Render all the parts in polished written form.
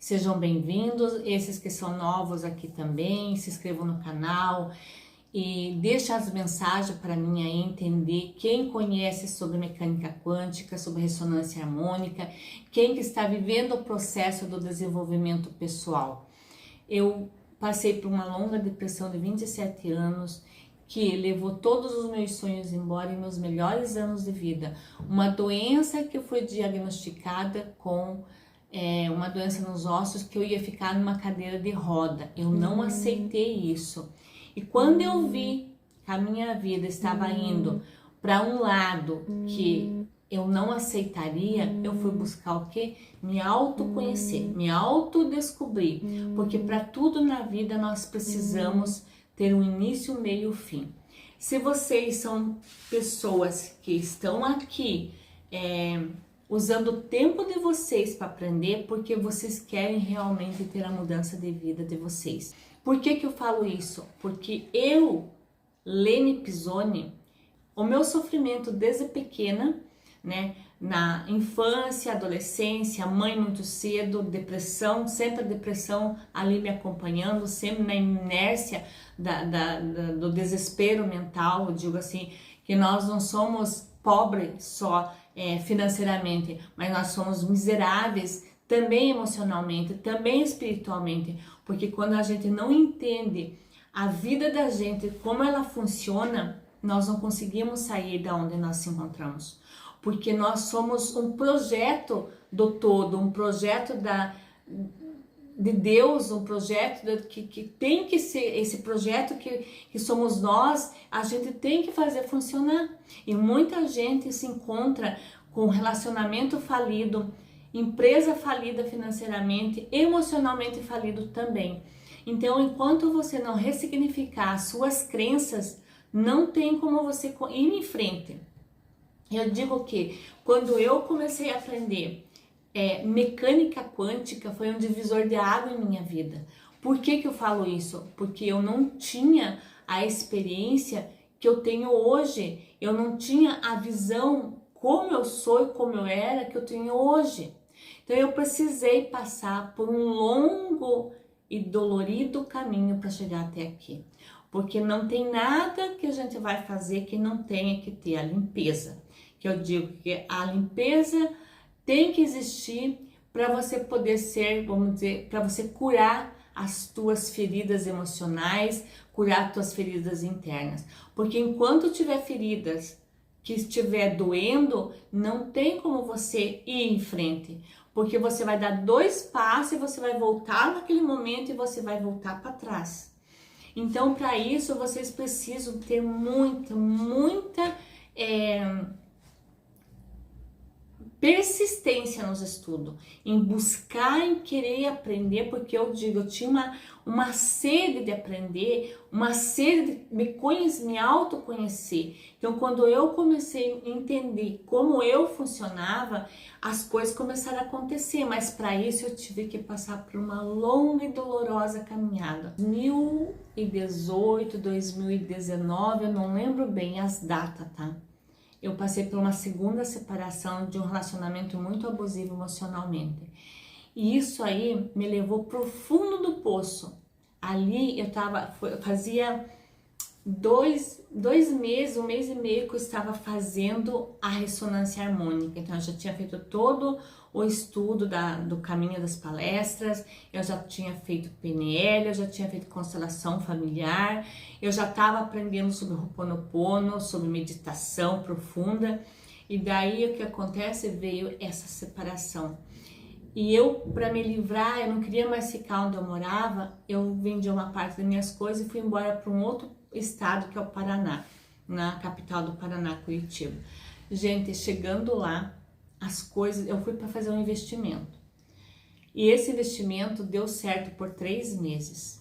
Sejam bem-vindos, esses que são novos aqui também, se inscrevam no canal e deixem as mensagens para mim aí entender quem conhece sobre mecânica quântica, sobre ressonância harmônica, quem que está vivendo o processo do desenvolvimento pessoal. Eu passei por uma longa depressão de 27 anos, que levou todos os meus sonhos embora em meus melhores anos de vida. Uma doença que foi diagnosticada com uma doença nos ossos, que eu ia ficar numa cadeira de roda. Eu não aceitei isso. E quando eu vi que a minha vida estava indo para um lado que eu não aceitaria, eu fui buscar o quê? Me autoconhecer, me autodescobrir. Porque para tudo na vida nós precisamos ter um início, meio e fim. Se vocês são pessoas que estão aqui usando o tempo de vocês para aprender, porque vocês querem realmente ter a mudança de vida de vocês. Por que que eu falo isso? Porque eu, Lene Pisoni, o meu sofrimento desde pequena, né, na infância, adolescência, mãe muito cedo, depressão, sempre a depressão ali me acompanhando, sempre na inércia do desespero mental. Eu digo assim, que nós não somos pobres só financeiramente, mas nós somos miseráveis também emocionalmente, também espiritualmente, porque quando a gente não entende a vida da gente, como ela funciona, nós não conseguimos sair da onde nós se encontramos. Porque nós somos um projeto do todo, um projeto de Deus, um projeto que tem que ser, esse projeto que somos nós, a gente tem que fazer funcionar. E muita gente se encontra com relacionamento falido, empresa falida financeiramente, emocionalmente falido também. Então, enquanto você não ressignificar as suas crenças, não tem como você ir em frente. Eu digo que quando eu comecei a aprender mecânica quântica, foi um divisor de água em minha vida. Por que que eu falo isso? Porque eu não tinha a experiência que eu tenho hoje, eu não tinha a visão como eu sou e como eu era que eu tenho hoje. Então eu precisei passar por um longo e dolorido caminho para chegar até aqui. Porque não tem nada que a gente vai fazer que não tenha que ter a limpeza. Que eu digo que a limpeza tem que existir para você poder ser, vamos dizer, para você curar as tuas feridas emocionais, curar as tuas feridas internas. Porque enquanto tiver feridas que estiver doendo, não tem como você ir em frente. Porque você vai dar 2 passos e você vai voltar naquele momento e você vai voltar para trás. Então, para isso, vocês precisam ter muita persistência nos estudos, em buscar, em querer aprender, porque eu digo, eu tinha uma sede de aprender, uma sede de me autoconhecer. Então, quando eu comecei a entender como eu funcionava, as coisas começaram a acontecer, mas para isso eu tive que passar por uma longa e dolorosa caminhada. 2018, 2019, eu não lembro bem as datas, tá? Eu passei por uma segunda separação de um relacionamento muito abusivo emocionalmente. E isso aí me levou pro fundo do poço. Ali fazia 2 meses, 1 mês e meio que eu estava fazendo a ressonância harmônica. Então eu já tinha feito todo o estudo do caminho das palestras, eu já tinha feito PNL, eu já tinha feito constelação familiar, eu já estava aprendendo sobre Ho'oponopono, sobre meditação profunda. E daí o que acontece? Veio essa separação. E eu, para me livrar, eu não queria mais ficar onde eu morava, eu vendi uma parte das minhas coisas e fui embora para um outro estado, que é o Paraná, na capital do Paraná, Curitiba. Gente, chegando lá, as coisas, eu fui para fazer um investimento. E esse investimento deu certo por 3 meses.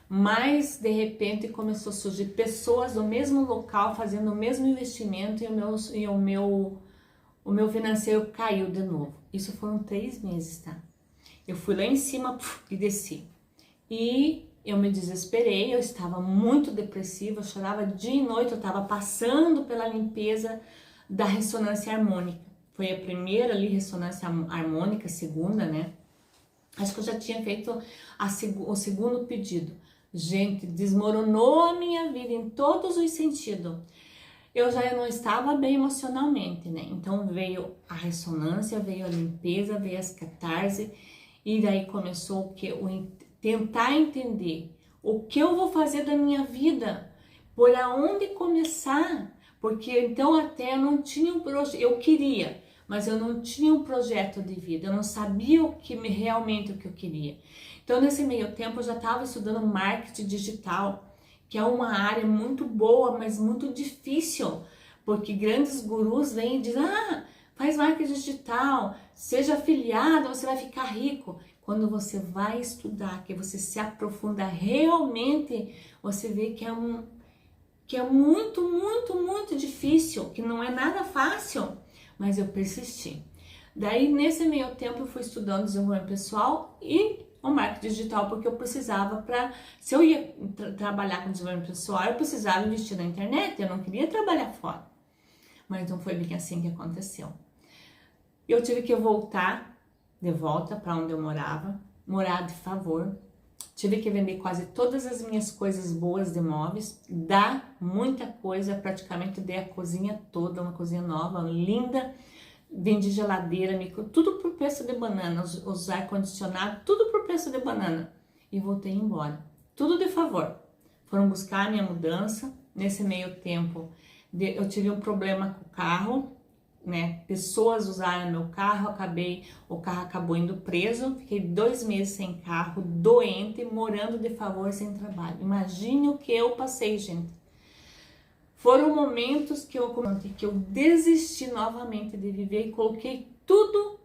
Mas, de repente, começou a surgir pessoas do mesmo local fazendo o mesmo investimento e o meu financeiro caiu de novo. Isso foram 3 meses, tá? Eu fui lá em cima e desci. E eu me desesperei, eu estava muito depressiva, eu chorava dia e noite, eu estava passando pela limpeza da ressonância harmônica. Foi a primeira ali, ressonância harmônica, segunda, né? Acho que eu já tinha feito o segundo pedido. Gente, desmoronou a minha vida em todos os sentidos. Eu já não estava bem emocionalmente, né? Então veio a ressonância, veio a limpeza, veio as catarse, e daí começou tentar entender o que eu vou fazer da minha vida, por aonde começar, porque então até eu não tinha um projeto, eu queria, mas eu não tinha um projeto de vida, eu não sabia realmente o que eu queria. Então nesse meio tempo eu já estava estudando marketing digital, que é uma área muito boa, mas muito difícil, porque grandes gurus vêm e dizem, faz marketing digital, seja afiliado, você vai ficar rico. Quando você vai estudar, que você se aprofunda realmente, você vê que é muito, muito, muito difícil, que não é nada fácil, mas eu persisti. Daí, nesse meio tempo, eu fui estudando desenvolvimento pessoal e o marketing digital, porque eu precisava se eu ia trabalhar com desenvolvimento pessoal, eu precisava investir na internet, eu não queria trabalhar fora. Mas não foi bem assim que aconteceu. Eu tive que voltar de volta para onde eu morava, morar de favor. Tive que vender quase todas as minhas coisas boas de móveis, dar muita coisa, praticamente dei a cozinha toda, uma cozinha nova, linda. Vendi geladeira, tudo por preço de banana, os ar-condicionado, tudo por preço de banana. E voltei embora, tudo de favor. Foram buscar a minha mudança. Nesse meio tempo, eu tive um problema com o carro, né? Pessoas usaram meu carro, o carro acabou indo preso. Fiquei 2 meses sem carro, doente, morando de favor, sem trabalho. Imagine o que eu passei, gente. Foram momentos que eu desisti novamente de viver e coloquei tudo,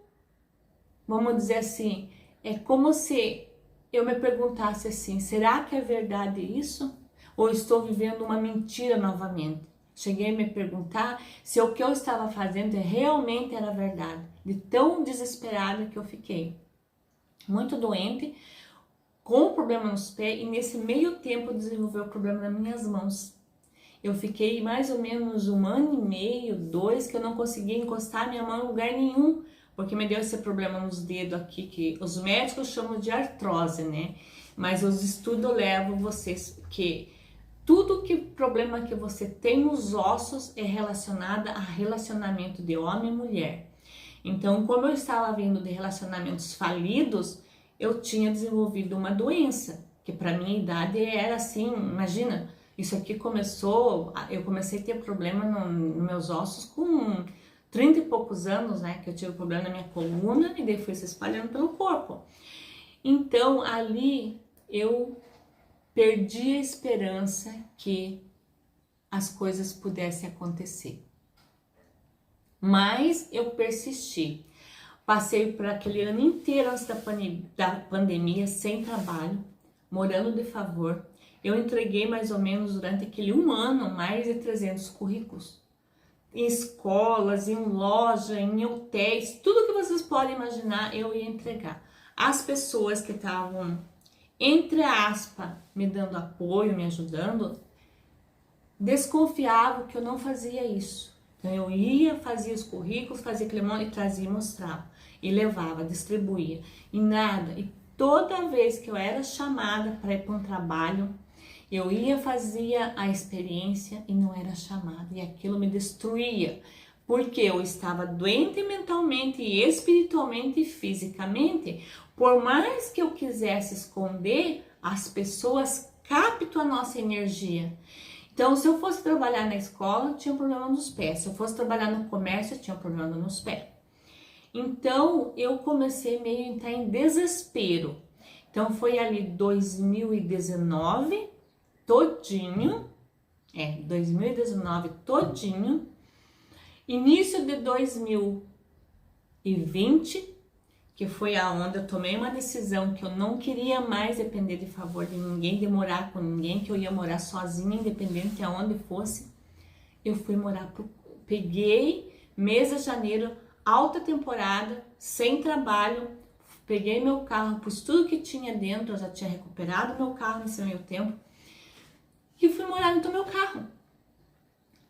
vamos dizer assim, é como se eu me perguntasse assim, será que é verdade isso? Ou estou vivendo uma mentira novamente? Cheguei a me perguntar se o que eu estava fazendo realmente era verdade, de tão desesperada que eu fiquei. Muito doente, com problema nos pés, e nesse meio tempo desenvolveu o problema nas minhas mãos. Eu fiquei mais ou menos 1 ano e meio, 2, que eu não conseguia encostar minha mão em lugar nenhum, porque me deu esse problema nos dedos aqui, que os médicos chamam de artrose, né? Mas os estudos levam vocês que problema que você tem nos ossos é relacionado a relacionamento de homem e mulher. Então, como eu estava vindo de relacionamentos falidos, eu tinha desenvolvido uma doença, que para minha idade era assim, imagina, isso aqui eu comecei a ter problema nos meus ossos com 30 e poucos anos, né, que eu tive problema na minha coluna e daí foi se espalhando pelo corpo. Então, ali eu perdi a esperança que as coisas pudessem acontecer. Mas eu persisti. Passei por aquele ano inteiro antes da pandemia sem trabalho, morando de favor. Eu entreguei mais ou menos durante aquele 1 ano mais de 300 currículos. Em escolas, em loja, em hotéis, tudo que vocês podem imaginar eu ia entregar. As pessoas que estavam, entre aspas, me dando apoio, me ajudando, desconfiavam que eu não fazia isso. Então eu ia, fazia os currículos, fazia aquele monte e trazia e mostrava. E levava, distribuía. E nada. E toda vez que eu era chamada para ir para um trabalho, eu ia, fazia a experiência e não era chamada. E aquilo me destruía. Porque eu estava doente mentalmente, espiritualmente e fisicamente. Por mais que eu quisesse esconder, as pessoas captam a nossa energia. Então, se eu fosse trabalhar na escola, tinha um problema nos pés. Se eu fosse trabalhar no comércio, tinha um problema nos pés. Então, eu comecei meio a entrar em desespero. Então, foi ali 2019 todinho. 2019 todinho. Início de 2020, que foi aonde eu tomei uma decisão que eu não queria mais depender de favor de ninguém, de morar com ninguém, que eu ia morar sozinha, independente aonde fosse. Eu fui morar, peguei mês de janeiro, alta temporada, sem trabalho, peguei meu carro, pus tudo que tinha dentro, eu já tinha recuperado meu carro nesse meio tempo, e fui morar no meu carro.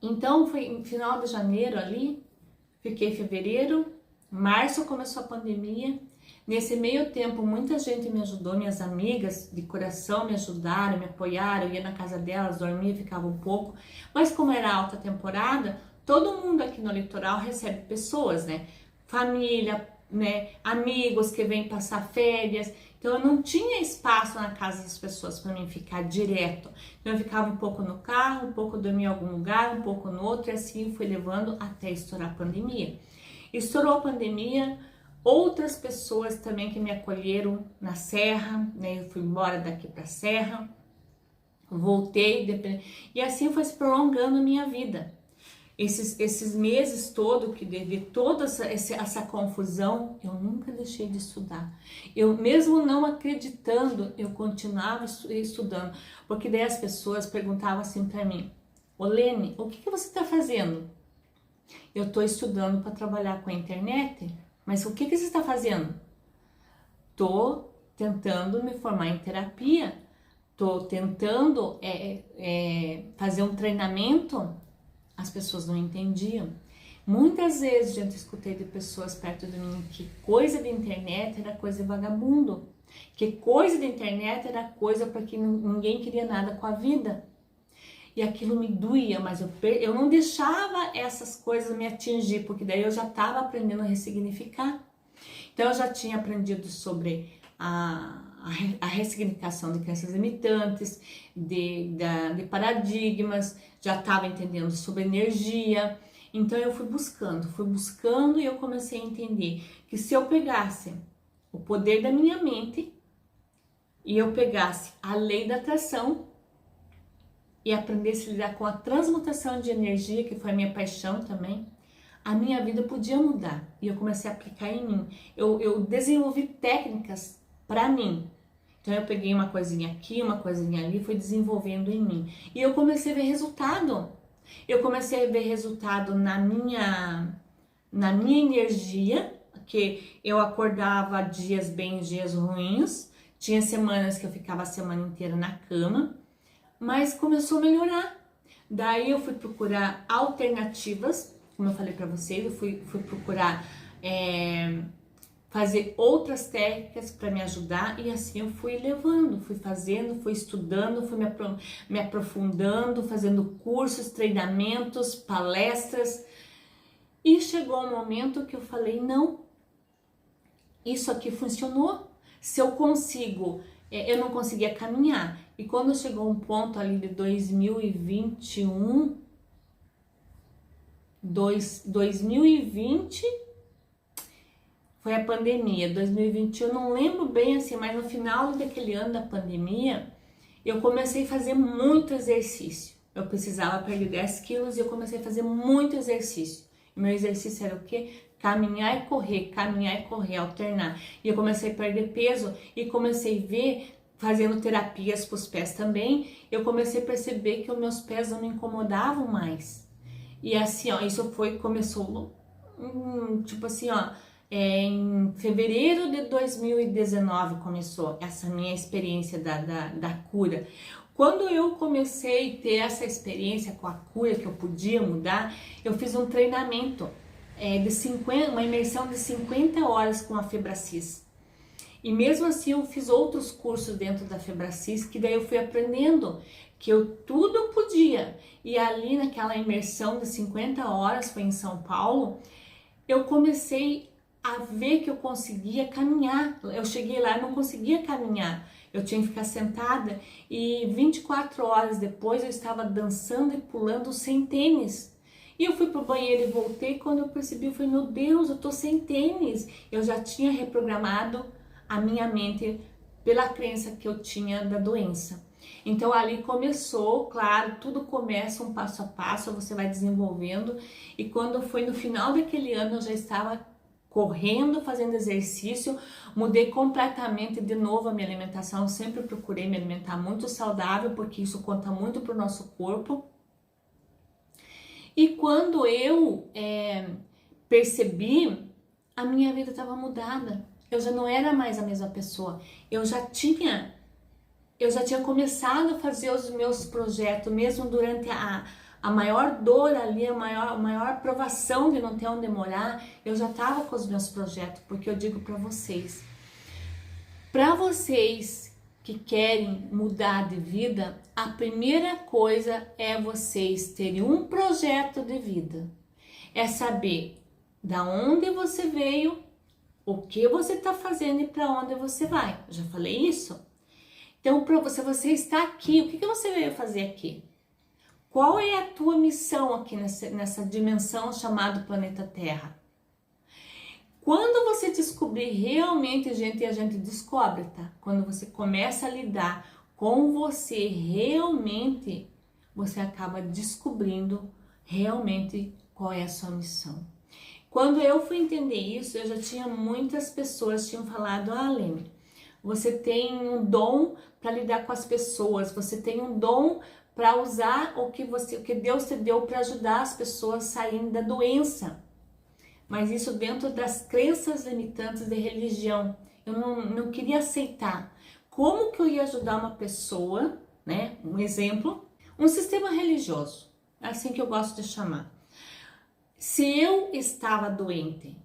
Então, foi em final de janeiro ali, fiquei em fevereiro, março começou a pandemia, Nesse meio tempo, muita gente me ajudou, minhas amigas de coração me ajudaram, me apoiaram, eu ia na casa delas, dormia, ficava um pouco. Mas como era alta temporada, todo mundo aqui no litoral recebe pessoas, né? Família, né? Amigos que vêm passar férias. Então eu não tinha espaço na casa das pessoas para mim ficar direto. Então eu ficava um pouco no carro, um pouco dormia em algum lugar, um pouco no outro, e assim fui levando até estourar a pandemia. Estourou a pandemia, outras pessoas também que me acolheram na Serra, né? Eu fui embora daqui para a Serra, voltei, e assim foi se prolongando a minha vida. Esses meses todos, que devido toda essa confusão, eu nunca deixei de estudar. Eu mesmo não acreditando, eu continuava estudando, porque daí as pessoas perguntavam assim para mim: Olene, o que você está fazendo? Eu estou estudando para trabalhar com a internet, mas o que você está fazendo? Estou tentando me formar em terapia, estou tentando fazer um treinamento. As pessoas não entendiam. Muitas vezes, gente, eu escutei de pessoas perto de mim que coisa de internet era coisa de vagabundo, que coisa de internet era coisa porque ninguém queria nada com a vida. E aquilo me doía, mas eu não deixava essas coisas me atingir, porque daí eu já estava aprendendo a ressignificar. Então eu já tinha aprendido sobre a ressignificação de crenças limitantes, de paradigmas, já estava entendendo sobre energia. Então eu fui buscando e eu comecei a entender que se eu pegasse o poder da minha mente e eu pegasse a lei da atração e aprendesse a lidar com a transmutação de energia, que foi a minha paixão também, a minha vida podia mudar. E eu comecei a aplicar em mim. Eu desenvolvi técnicas para mim. Então eu peguei uma coisinha aqui, uma coisinha ali, fui desenvolvendo em mim. E eu comecei a ver resultado. Eu comecei a ver resultado na minha energia, que eu acordava dias bem, dias ruins. Tinha semanas que eu ficava a semana inteira na cama, mas começou a melhorar. Daí eu fui procurar alternativas, como eu falei para vocês, eu fui procurar fazer outras técnicas para me ajudar, e assim eu fui levando, fui fazendo, fui estudando, fui me aprofundando, fazendo cursos, treinamentos, palestras, e chegou um momento que eu falei: não, isso aqui funcionou. Se eu consigo, eu não conseguia caminhar, e quando chegou um ponto ali de 2021, 2020 foi a pandemia, 2021, eu não lembro bem assim, mas no final daquele ano da pandemia, eu comecei a fazer muito exercício. Eu precisava perder 10 quilos e eu comecei a fazer muito exercício. E meu exercício era o quê? Caminhar e correr, alternar. E eu comecei a perder peso e comecei a ver, fazendo terapias para os pés também, eu comecei a perceber que os meus pés não me incomodavam mais. E assim, ó, começou, tipo assim, ó, em fevereiro de 2019 começou essa minha experiência da cura. Quando eu comecei a ter essa experiência com a cura, que eu podia mudar, eu fiz um treinamento uma imersão de 50 horas com a Febracis. E mesmo assim eu fiz outros cursos dentro da Febracis, que daí eu fui aprendendo que eu tudo podia. E ali naquela imersão de 50 horas, foi em São Paulo, eu comecei a ver que eu conseguia caminhar. Eu cheguei lá e não conseguia caminhar. Eu tinha que ficar sentada e 24 horas depois eu estava dançando e pulando sem tênis. E eu fui pro banheiro e voltei, quando eu percebi, eu falei: meu Deus, eu tô sem tênis. Eu já tinha reprogramado a minha mente pela crença que eu tinha da doença. Então ali começou, claro, tudo começa um passo a passo, você vai desenvolvendo. E quando foi no final daquele ano, eu já estava correndo, fazendo exercício, mudei completamente de novo a minha alimentação. Sempre procurei me alimentar muito saudável, porque isso conta muito para o nosso corpo. E quando eu percebi, a minha vida estava mudada. Eu já não era mais a mesma pessoa. Eu já tinha começado a fazer os meus projetos, mesmo durante a maior dor ali, a maior provação de não ter onde morar, eu já estava com os meus projetos, porque eu digo para vocês, Para vocês que querem mudar de vida, a primeira coisa é vocês terem um projeto de vida. É saber da onde você veio, o que você está fazendo e para onde você vai. Eu já falei isso? Então, para você está aqui, o que você veio fazer aqui? Qual é a tua missão aqui nessa dimensão chamada planeta Terra? Quando você descobrir realmente, gente, e a gente descobre, tá? Quando você começa a lidar com você realmente, você acaba descobrindo realmente qual é a sua missão. Quando eu fui entender isso, eu já tinha muitas pessoas que tinham falado, Lene, você tem um dom para lidar com as pessoas, você tem um dom para usar o que Deus te deu para ajudar as pessoas a saírem da doença. Mas isso dentro das crenças limitantes de religião. Eu não queria aceitar. Como que eu ia ajudar uma pessoa, né? Um exemplo, um sistema religioso, assim que eu gosto de chamar. Se eu estava doente,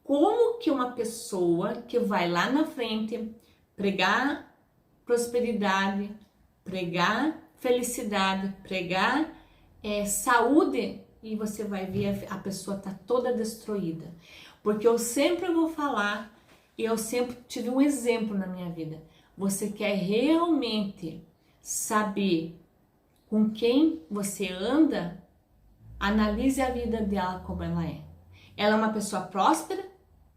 como que uma pessoa que vai lá na frente pregar prosperidade, pregar felicidade, pregar saúde, e você vai ver a pessoa tá toda destruída? Porque eu sempre vou falar, e eu sempre tive um exemplo na minha vida. Você quer realmente saber com quem você anda? Analise a vida dela como ela é. Ela é uma pessoa próspera,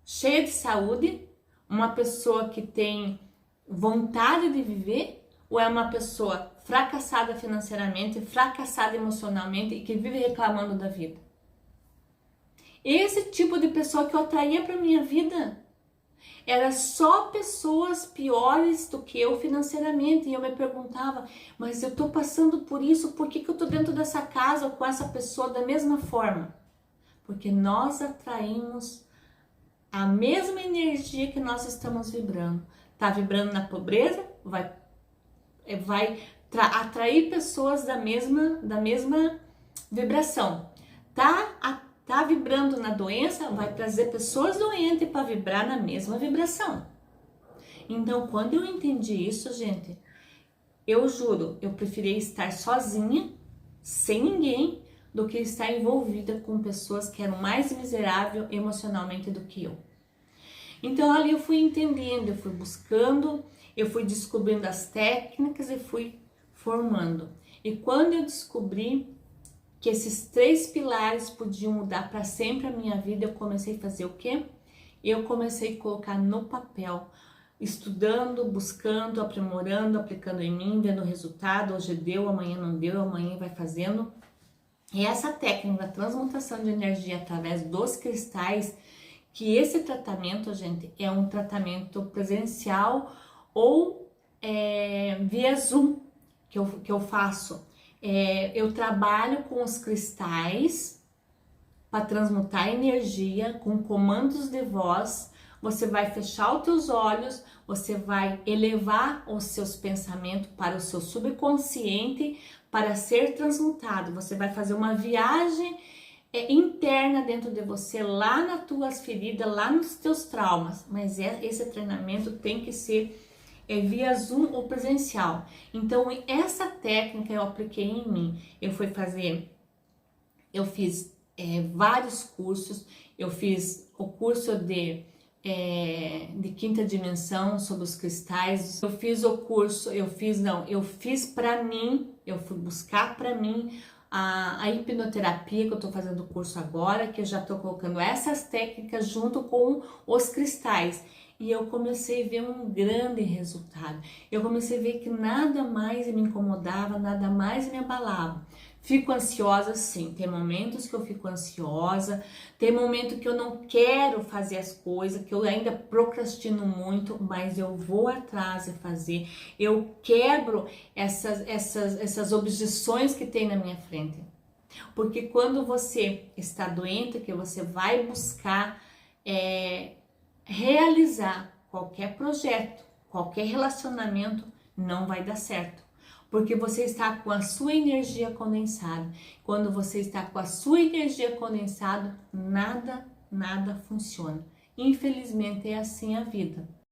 cheia de saúde, uma pessoa que tem vontade de viver, ou é uma pessoa fracassada financeiramente, fracassada emocionalmente e que vive reclamando da vida? Esse tipo de pessoa que eu atraía para minha vida era só pessoas piores do que eu financeiramente. E eu me perguntava, mas eu tô passando por isso, por que eu tô dentro dessa casa com essa pessoa da mesma forma? Porque nós atraímos a mesma energia que nós estamos vibrando. Tá vibrando na pobreza, vai atrair pessoas da mesma vibração. Tá vibrando na doença, vai trazer pessoas doentes para vibrar na mesma vibração. Então, quando eu entendi isso, gente, eu juro, eu preferi estar sozinha, sem ninguém, do que estar envolvida com pessoas que eram mais miseráveis emocionalmente do que eu. Então, ali eu fui entendendo, eu fui buscando, eu fui descobrindo as técnicas e fui formando. E quando eu descobri que esses 3 pilares podiam mudar para sempre a minha vida, eu comecei a fazer o quê? Eu comecei a colocar no papel, estudando, buscando, aprimorando, aplicando em mim, vendo o resultado. Hoje deu, amanhã não deu, amanhã vai fazendo. E essa técnica da transmutação de energia através dos cristais, que esse tratamento, gente, é um tratamento presencial ou via Zoom que eu faço. Eu trabalho com os cristais para transmutar energia com comandos de voz. Você vai fechar os teus olhos, você vai elevar os seus pensamentos para o seu subconsciente para ser transmutado. Você vai fazer uma viagem interna dentro de você, lá nas tuas feridas, lá nos teus traumas. Mas esse treinamento tem que ser via Zoom ou presencial. Então, essa técnica eu apliquei em mim. Eu fiz vários cursos. Eu fiz o curso de quinta dimensão sobre os cristais. Eu fiz para mim, eu fui buscar para mim a hipnoterapia, que eu tô fazendo o curso agora, que eu já tô colocando essas técnicas junto com os cristais. E eu comecei a ver um grande resultado. Eu comecei a ver que nada mais me incomodava, nada mais me abalava. Fico ansiosa, sim. Tem momentos que eu fico ansiosa, tem momentos que eu não quero fazer as coisas, que eu ainda procrastino muito, mas eu vou atrás de fazer. Eu quebro essas objeções que tem na minha frente. Porque quando você está doente, que você vai buscar realizar qualquer projeto, qualquer relacionamento, não vai dar certo. Porque você está com a sua energia condensada. Quando você está com a sua energia condensada, nada funciona. Infelizmente é assim a vida.